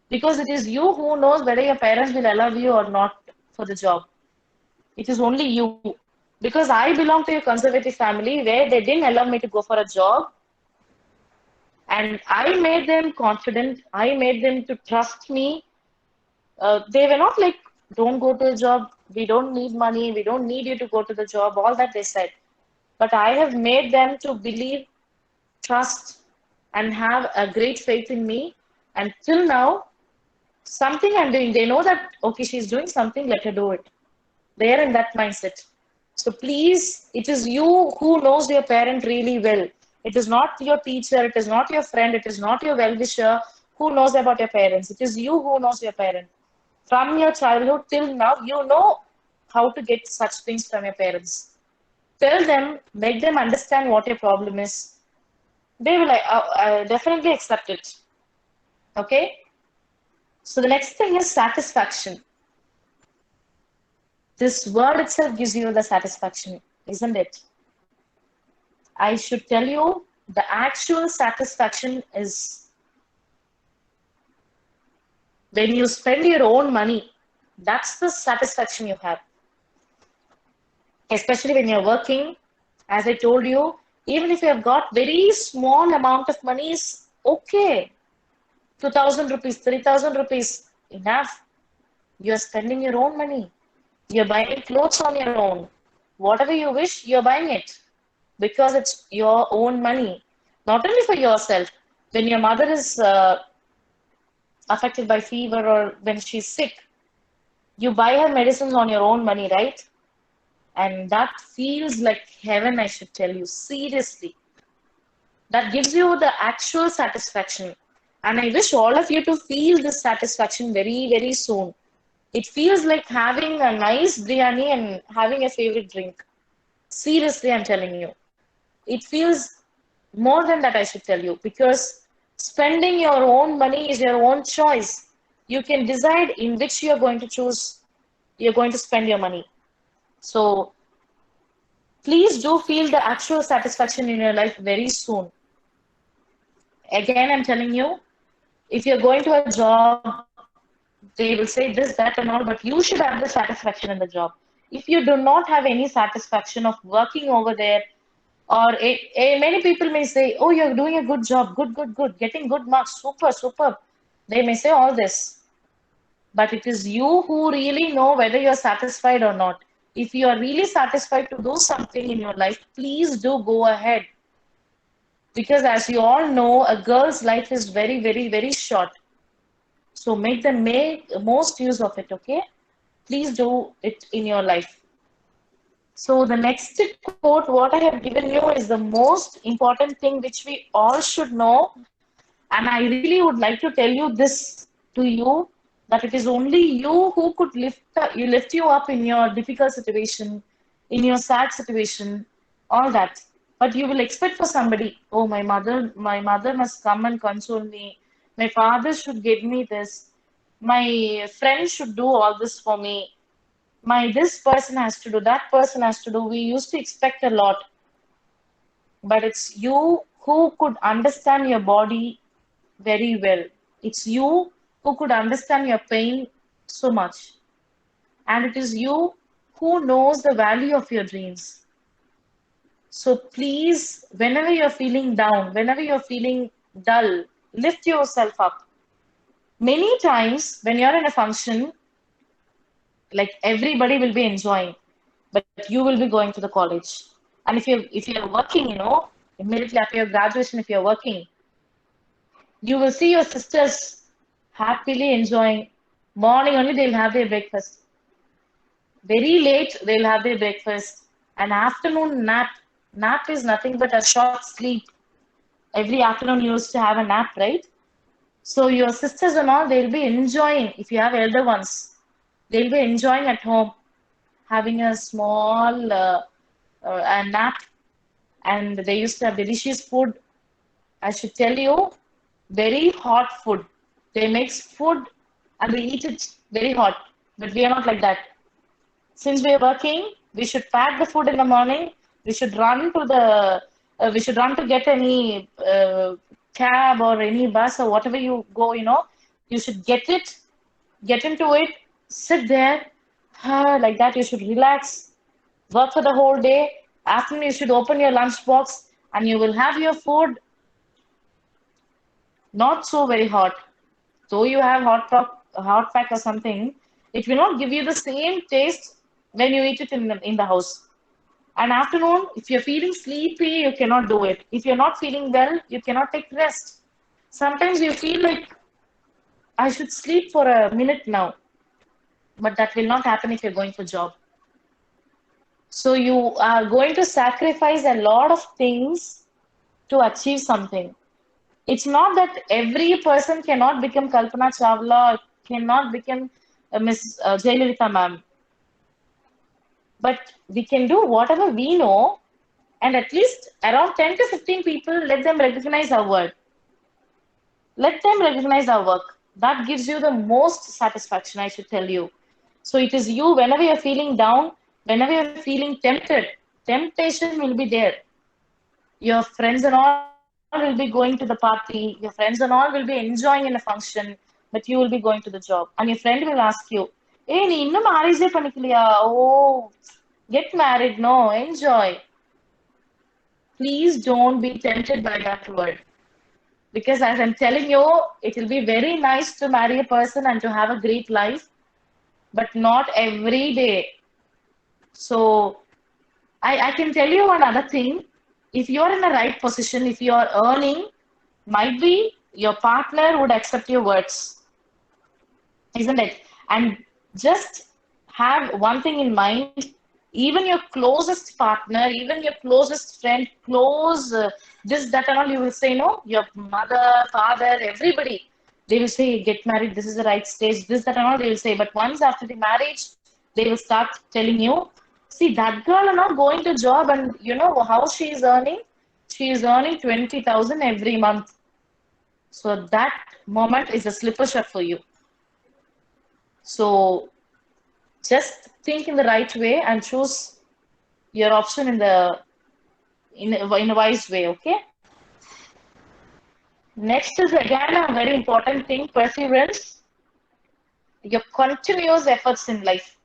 Because it is you who knows whether your parents will allow you or not for the job. It is only you. Because I belong to a conservative family where they didn't allow me to go for a job, and I made them confident. I made them to trust me. They were not like, don't go to a job. We don't need money. We don't need you to go to the job. All that they said. But I have made them to believe, trust, and have a great faith in me. And till now, something I'm doing, they know that, okay, she's doing something, let her do it. They are in that mindset. So please, it is you who knows your parent really well. It is not your teacher, it is not your friend, it is not your well-wisher who knows about your parents. It is you who knows your parent. From your childhood till now, you know how to get such things from your parents. Tell them, make them understand what your problem is. They will definitely accept it. Okay? So the next thing is satisfaction. This word itself gives you the satisfaction, isn't it? I should tell you the actual satisfaction is when you spend your own money. That's the satisfaction you have. Especially when you're working, as I told you, even if you have got very small amount of money is okay. 2,000 rupees, 3,000 rupees, enough. You're spending your own money. You're buying clothes on your own. Whatever you wish, you're buying it because it's your own money. Not only for yourself. When your mother is affected by fever or when she's sick, you buy her medicines on your own money, right? And that feels like heaven, I should tell you, seriously. That gives you the actual satisfaction. And I wish all of you to feel this satisfaction very, very soon. It feels like having a nice biryani and having a favorite drink. Seriously, I'm telling you. It feels more than that, I should tell you, because spending your own money is your own choice. You can decide in which you're going to choose, you're going to spend your money. So please do feel the actual satisfaction in your life very soon. Again, I'm telling you, if you're going to a job, they will say this, that, and all, but you should have the satisfaction in the job. If you do not have any satisfaction of working over there, or many people may say, oh, you're doing a good job, good, good, good, getting good marks, super, super. They may say all this, but it is you who really know whether you're satisfied or not. If you are really satisfied to do something in your life, please do go ahead. Because as you all know, a girl's life is very, very, very short. So make the most use of it, okay? Please do it in your life. So the next quote, what I have given you, is the most important thing which we all should know. And I really would like to tell you this to you, that it is only you who could lift you up in your difficult situation, in your sad situation, all that. But you will expect for somebody, oh, my mother must come and console me. My father should give me this. My friend should do all this for me. My this person has to do, that person has to do. We used to expect a lot, but it's you who could understand your body very well. It's you who could understand your pain so much. And it is you who knows the value of your dreams. So please, whenever you're feeling down, whenever you're feeling dull, lift yourself up. Many times when you're in a function, like everybody will be enjoying, but you will be going to the college. And if you're working, immediately after your graduation, if you're working, you will see your sisters happily enjoying. Morning only they'll have their breakfast. Very late they'll have their breakfast. An afternoon nap. Nap is nothing but a short sleep. Every afternoon you used to have a nap, right? So your sisters and all, they'll be enjoying. If you have elder ones, they'll be enjoying at home, having a small a nap, and they used to have delicious food. I should tell you, very hot food. They make food and they eat it very hot. But we are not like that. Since we are working, we should pack the food in the morning. We should run to the. We should run to get any cab or any bus or whatever you go. You should get it, get into it, sit there, like that. You should relax, work for the whole day. Afternoon, you should open your lunch box and you will have your food not so very hot. Though you have hot pack or something, it will not give you the same taste when you eat it in the house. And afternoon, if you're feeling sleepy, you cannot do it. If you're not feeling well, you cannot take rest. Sometimes you feel like I should sleep for a minute now, but that will not happen if you're going for job. So you are going to sacrifice a lot of things to achieve something. It's not that every person cannot become Kalpana Chawla, or cannot become Miss Jayalalitha ma'am, but we can do whatever we know, and at least around 10 to 15 people, let them recognize our work. Let them recognize our work. That gives you the most satisfaction, I should tell you. So it is you, whenever you're feeling down, whenever you're feeling tempted, temptation will be there. Your friends and all will be going to the party, your friends and all will be enjoying in a function, but you will be going to the job. And your friend will ask you, hey, நீ இன்னும் marriage பண்ணிக்கலையா? Oh, get married, no, enjoy. Please don't be tempted by that word. Because as I'm telling you, it will be very nice to marry a person and to have a great life, but not every day. So I can tell you another thing. If you're in the right position, if you're earning, might be your partner would accept your words, isn't it? And just have one thing in mind. Even your closest partner, even your closest friend, close this, that, and all, you will say no. Your mother, father, everybody, they will say, get married, this is the right stage, this, that, and all, they will say. But once after the marriage, they will start telling you, see, that girl is not going to job, and you know how she is earning? She is earning 20,000 every month. So that moment is a slipper shot for you. So just think in the right way and choose your option in a wise way, okay? Next is again a very important thing, perseverance. Your continuous efforts in life.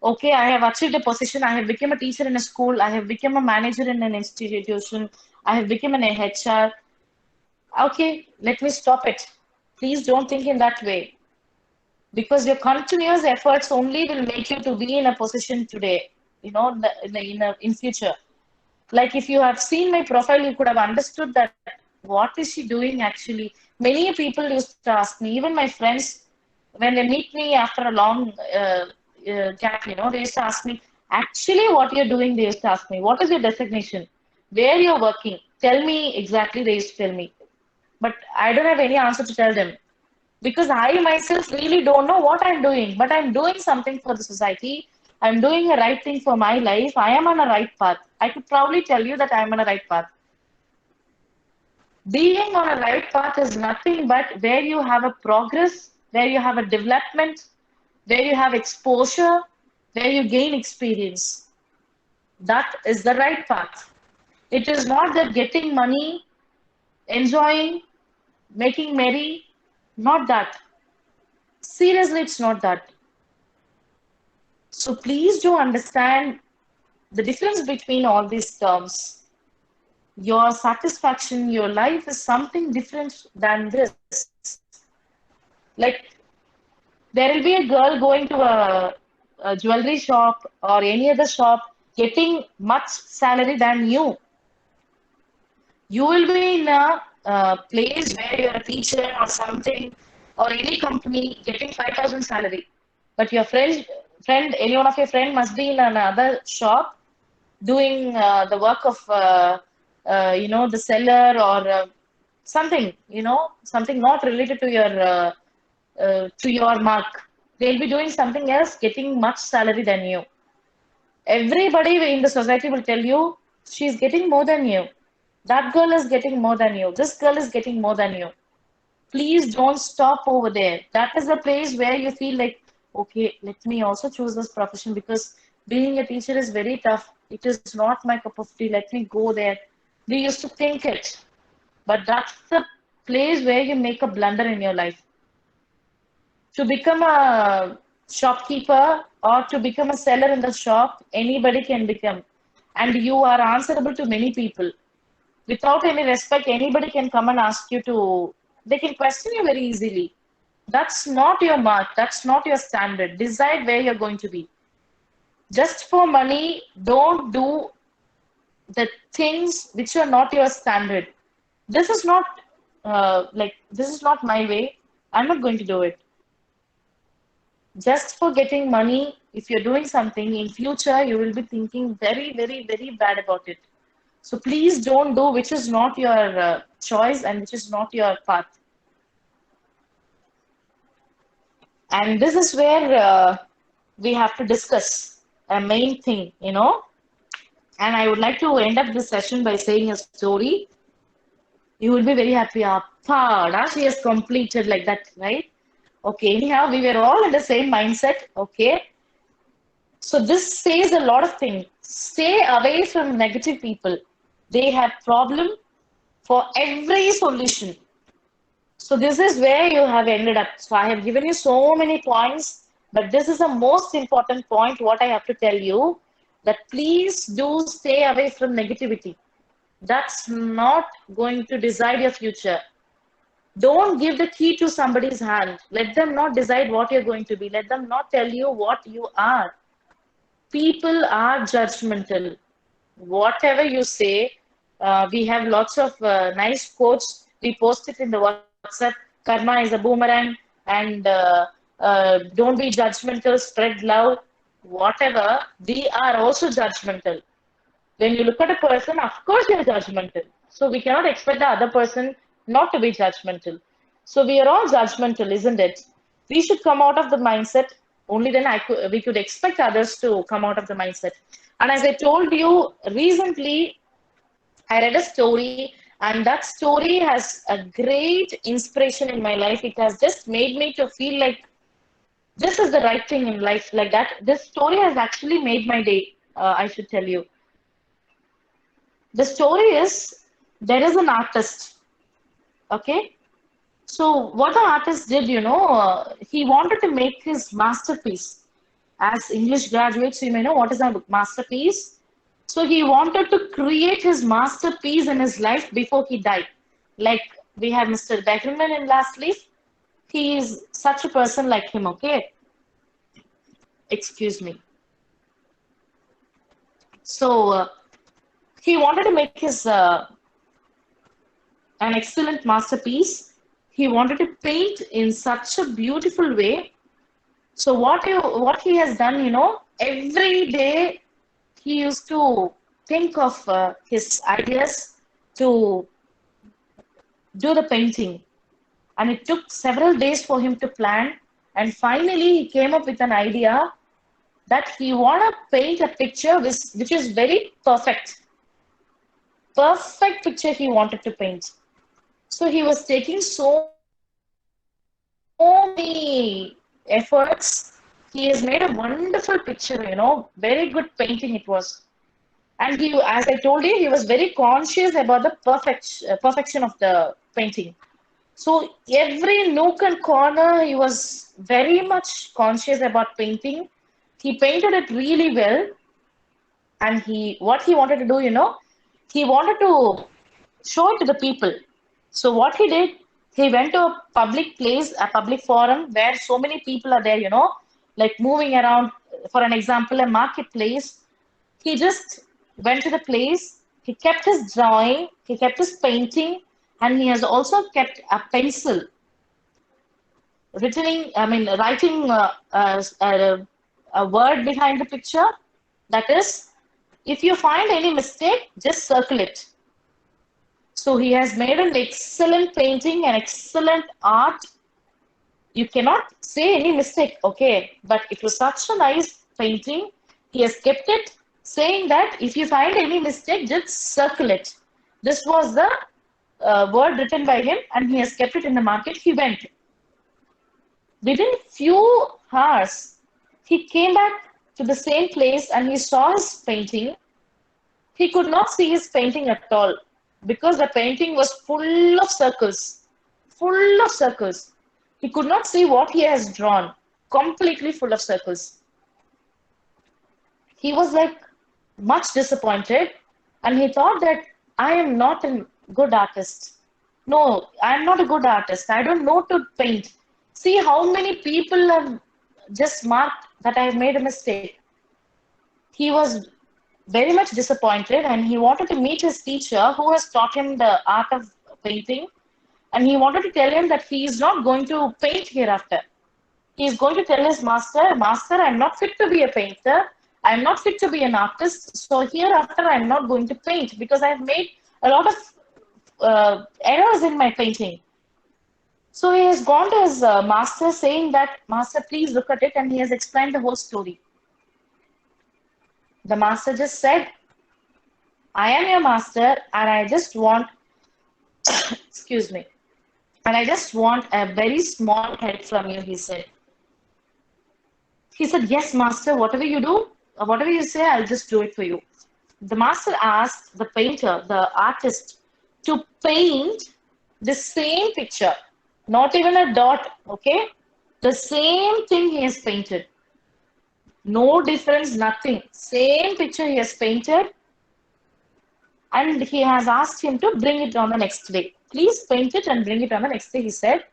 Okay, I have achieved a position, I have become a teacher in a school, I have become a manager in an institution, I have become an HR. Okay, let me stop it. Please don't think in that way. Because your continuous efforts only will make you to be in a position today, in future. Like if you have seen my profile, you could have understood that what is she doing actually. Many people used to ask me, even my friends, when they meet me after a long gap, they used to ask me, actually, what you're doing, they used to ask me, what is your designation? Where you're working? Tell me exactly, they used to tell me. But I don't have any answer to tell them because I myself really don't know what I'm doing, but I'm doing something for the society. I'm doing a right thing for my life. I am on a right path. I could probably tell you that I'm on a right path. Being on a right path is nothing but where you have a progress, where you have a development, where you have exposure, where you gain experience. That is the right path. It is not that getting money, enjoying, making merry, not that. Seriously, it's not that. So please do understand the difference between all these terms. Your satisfaction, your life is something different than this. Like there will be a girl going to a jewelry shop or any other shop getting much salary than you. You will be in a place where you're a teacher or something or any company getting 5,000 salary. But your any one of your friend must be in another shop doing the work of the seller or something, something not related to your mark. They'll be doing something else, getting much salary than you. Everybody in the society will tell you she's getting more than you. That girl is getting more than you. This girl is getting more than you. Please don't stop over there. That is the place where you feel like, okay, let me also choose this profession because being a teacher is very tough. It is not my cup of tea. Let me go there. We used to think it, but that's the place where you make a blunder in your life. To become a shopkeeper or to become a seller in the shop, anybody can become. And you are answerable to many people. Without any respect, anybody can come and ask you to, they can question you very easily. That's not your mark. That's not your standard. Decide where you're going to be. Just for money, don't do the things which are not your standard. This is not this is not my way. I'm not going to do it. Just for getting money, if you're doing something in future, you will be thinking very, very, very bad about it. So please don't do which is not your choice and which is not your path. And this is where we have to discuss a main thing, And I would like to end up this session by saying a story. You will be very happy. Appa, she has completed like that, right? Okay, anyhow, we were all in the same mindset. Okay. So this says a lot of things. Stay away from negative people. They have problem for every solution. So this is where you have ended up. So I have given you so many points, but this is the most important point what I have to tell you, that please do stay away from negativity. That's not going to decide your future. Don't give the key to somebody's hand. Let them not decide what you're going to be. Let them not tell you what you are. People are judgmental. Whatever you say, we have lots of nice quotes. We post it in the WhatsApp. Karma is a boomerang, and don't be judgmental, spread love. Whatever, we are also judgmental. When you look at a person, of course you're judgmental. So we cannot expect the other person not to be judgmental. So we are all judgmental, isn't it? We should come out of the mindset. Only then we could expect others to come out of the mindset. And as I told you recently, I read a story, and that story has a great inspiration in my life. It has just made me to feel like this is the right thing in life. Like that, this story has actually made my day. I should tell you. The story is there is an artist, okay? So what the artist did, he wanted to make his masterpiece. As English graduates, you may know what is a masterpiece. So he wanted to create his masterpiece in his life before he died. Like we have Mr. Beckerman in Last Leaf. He is such a person like him, okay? Excuse me. So He wanted to make his an excellent masterpiece. He wanted to paint in such a beautiful way. So what he has done, every day he used to think of his ideas to do the painting, and it took several days for him to plan. And finally, he came up with an idea that he want to paint a picture which is very perfect picture he wanted to paint. So he was taking so many efforts. He has made a wonderful picture, very good painting it was. And he, as I told you, he was very conscious about the perfection of the painting. So every nook and corner, he was very much conscious about painting. He painted it really well, and what he wanted to do, he wanted to show it to the people. So what he did, he went to a public place, a public forum where so many people are there, like moving around. For an example, a marketplace. He just went to the place. He kept his drawing. He kept his painting, and he has also kept a pencil, writing a word behind the picture. That is, if you find any mistake, just circle it. So he has made an excellent painting, an excellent art. You cannot say any mistake, okay? But it was such a nice painting. He has kept it, saying that if you find any mistake, just circle it. This was the word written by him, and he has kept it in the market. He went. Within few hours, he came back to the same place and he saw his painting. He could not see his painting at all because the painting was full of circles, full of circles. He could not see what he has drawn, completely full of circles. He was like much disappointed, and he thought that I am not a good artist. No, I am not a good artist. I don't know to paint. See how many people have just marked that I have made a mistake. He was very much disappointed, and he wanted to meet his teacher who has taught him the art of painting, and he wanted to tell him that he is not going to paint hereafter. He is going to tell his master, I'm not fit to be a painter. I'm not fit to be an artist. So hereafter, I'm not going to paint because I've made a lot of errors in my painting. So he has gone to his master saying that, Master, please look at it. And he has explained the whole story. The master just said, I am your master and I just want, excuse me, and I just want a very small help from you, he said. He said, yes, master, whatever you do, whatever you say, I'll just do it for you. The master asked the painter, the artist, to paint the same picture, not even a dot, okay? The same thing he has painted. No difference, nothing. Same picture he has painted, and he has asked him to bring it on the next day. Please paint it and bring it on the next day, he said.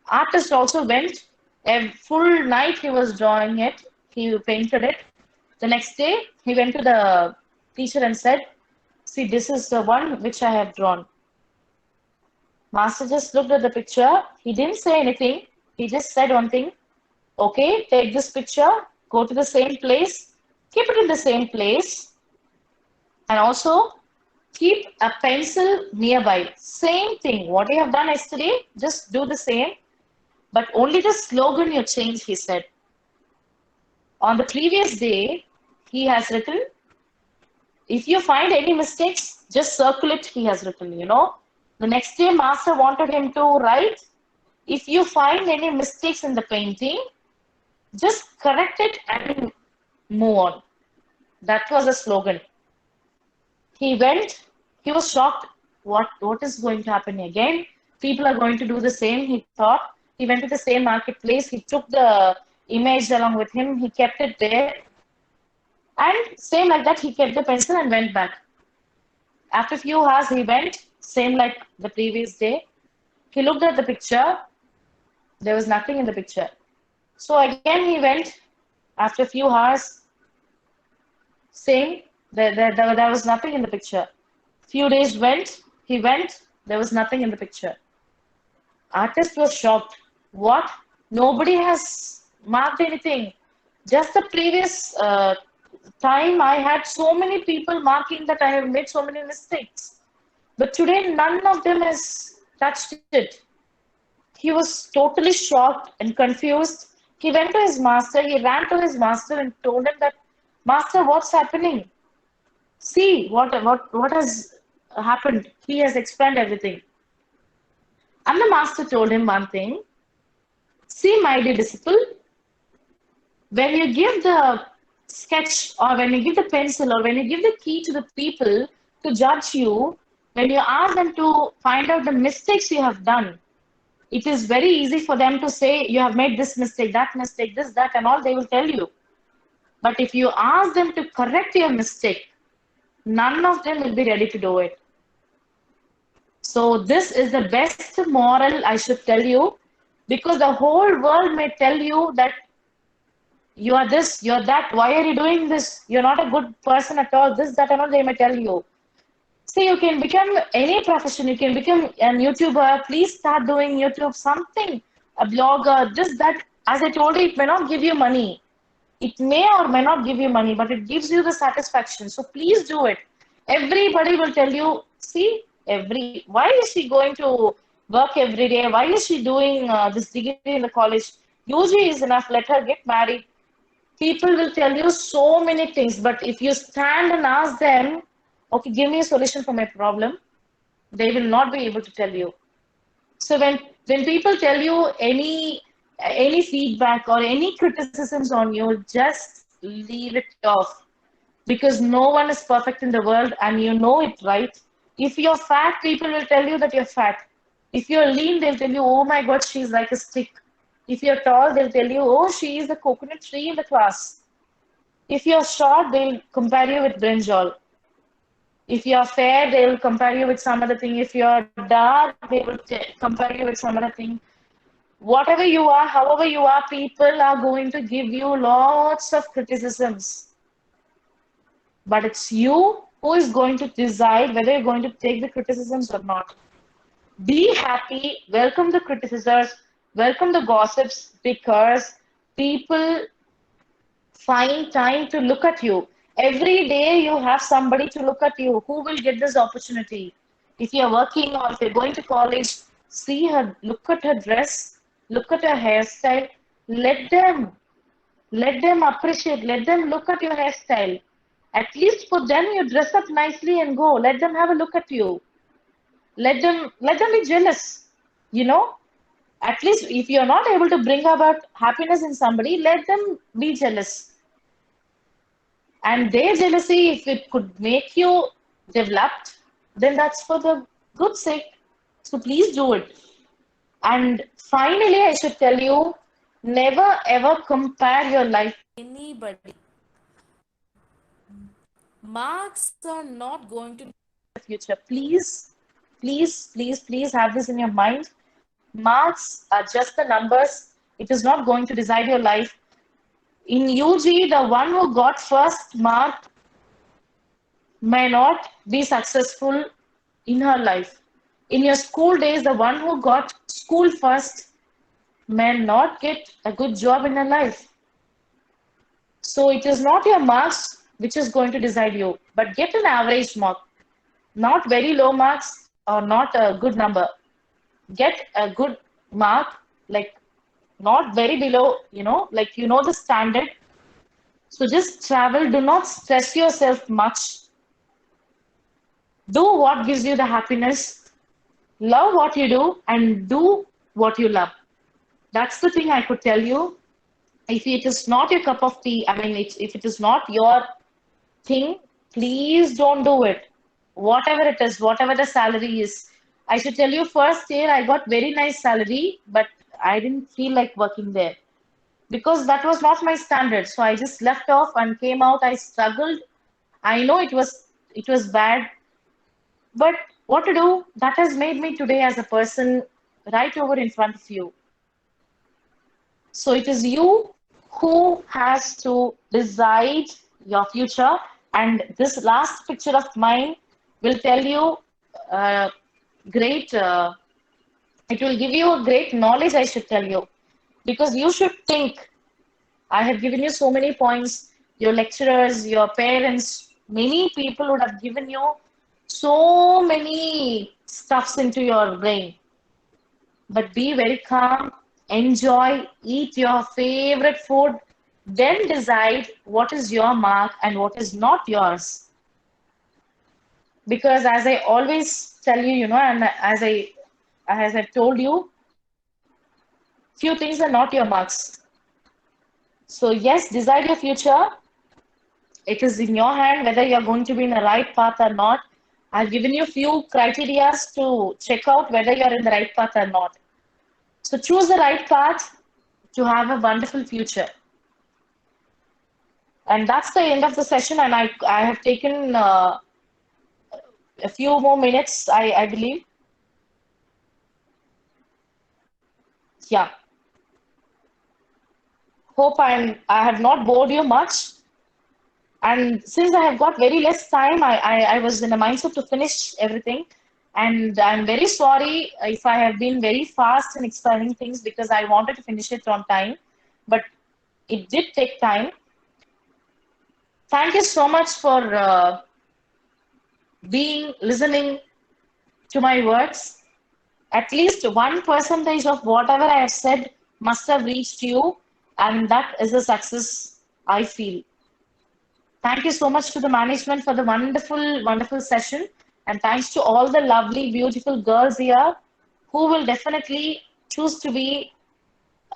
Artist also went. A full night he was drawing it. He painted it. The next day, he went to the teacher and said, see, this is the one which I have drawn. Master just looked at the picture. He didn't say anything. He just said one thing. Okay, take this picture, go to the same place, keep it in the same place, and also keep a pencil nearby. Same thing. What you have done yesterday, just do the same. But only the slogan you change, he said. On the previous day, he has written, if you find any mistakes, just circle it, he has written, The next day, master wanted him to write, if you find any mistakes in the painting, just correct it and move on. That was the slogan. He went, he was shocked. What is going to happen again? People are going to do the same, he thought. He went to the same marketplace. He took the image along with him. He kept it there. And same like that, he kept the pencil and went back. After a few hours, he went, same like the previous day. He looked at the picture. There was nothing in the picture. So again, he went after a few hours. Same. There was nothing in the picture. Few days he went, there was nothing in the picture. Artist was shocked. What? Nobody has marked anything. Just the previous time, I had so many people marking that I have made so many mistakes. But today, none of them has touched it. He was totally shocked and confused. He went to his master, he ran to his master and told him that, Master, what's happening? See what has happened. He has explained everything. And the master told him one thing. See, my dear disciple, when you give the sketch or when you give the pencil or when you give the key to the people to judge you, when you ask them to find out the mistakes you have done, it is very easy for them to say, you have made this mistake, this, that, and all, they will tell you. But if you ask them to correct your mistake, none of them will be ready to do it. So this is the best moral I should tell you, because the whole world may tell you that you are this, you're that, why are you doing this? You're not a good person at all, this, that, and all, they may tell you. See, you can become any profession, you can become a YouTuber, please start doing YouTube, something, a blogger, this, that. As I told you, it may not give you money. It may or may not give you money, but it gives you the satisfaction. So please do it. Everybody will tell you, see, why is she going to work every day? Why is she doing this degree in the college? UG is enough, let her get married. People will tell you so many things, but if you stand and ask them, okay, give me a solution for my problem, they will not be able to tell you. So when people tell you any feedback or any criticisms on you, just leave it off, because no one is perfect in the world and you know it, right? If you're fat, people will tell you that you're fat. If you're lean, they'll tell you, oh my God, she's like a stick. If you're tall, they'll tell you, oh, she is the coconut tree in the class. If you're short, they'll compare you with brinjal. If you're fair, they'll compare you with some other thing. If you're dark, they will compare you with some other thing. Whatever you are, however you are, people are going to give you lots of criticisms. But it's you who is going to decide whether you're going to take the criticisms or not. Be happy, welcome the criticisms, welcome the gossips, because people find time to look at you. Every day you have somebody to look at you. Who will get this opportunity? If you're working or if you're going to college, see her, look at her dress, look at her hairstyle. Let them appreciate, let them look at your hairstyle. At least for them, you dress up nicely and go. Let them have a look at you. Let them be jealous. You know, at least if you're not able to bring about happiness in somebody, let them be jealous. And their jealousy, if it could make you developed, then that's for the good sake. So please do it. And finally, I should tell you, never ever compare your life with anybody. Marks are not going to the future. Please, please, please, please have this in your mind. Marks are just the numbers. It is not going to decide your life. In UG, the one who got first mark may not be successful in her life. In your school days, the one who got school first may not get a good job in her life. So it is not your marks which is going to decide you, but get an average mark, not very low marks or not a good number. Get a good mark, like not very below, like the standard. So just travel, do not stress yourself much. Do what gives you the happiness, love what you do, and do what you love. That's the thing I could tell you. If it is not your cup of tea, I mean, if it is not your thing, please don't do it. Whatever it is, whatever the salary is. I should tell you, first year I got very nice salary, but I didn't feel like working there because that was not my standard. So I just left off and came out. I struggled. I know it was bad, but what to do? That has made me today as a person right over in front of you. So it is you who has to decide your future. And this last picture of mine will tell you great, it will give you a great knowledge, I should tell you. Because you should think, I have given you so many points, your lecturers, your parents, many people would have given you so many stuffs into your brain. But be very calm, enjoy, eat your favorite food, then decide what is your mark and what is not yours. Because as I always tell you, and as I've told you, few things are not your marks. So yes, decide your future. It is in your hand whether you're going to be in the right path or not. I've given you few criterias to check out whether you're in the right path or not. So choose the right path to have a wonderful future. And that's the end of the session. And I have taken a few more minutes, I believe. Yeah. Hope I have not bored you much. And since I have got very less time, I was in a mindset to finish everything. And I'm very sorry if I have been very fast in explaining things because I wanted to finish it on time. But it did take time. Thank you so much for listening to my words. At least 1% of whatever I have said must have reached you, and that is a success, I feel. Thank you so much to the management for the wonderful, wonderful session. And thanks to all the lovely, beautiful girls here who will definitely choose to be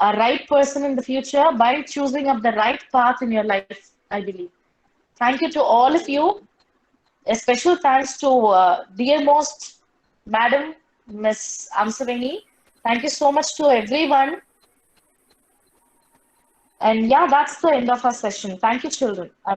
a right person in the future by choosing up the right path in your life, I believe. Thank you to all of you. A special thanks to dear most Madam Miss Amsaveni. Thank you so much to everyone. And yeah, that's the end of our session. Thank you, children.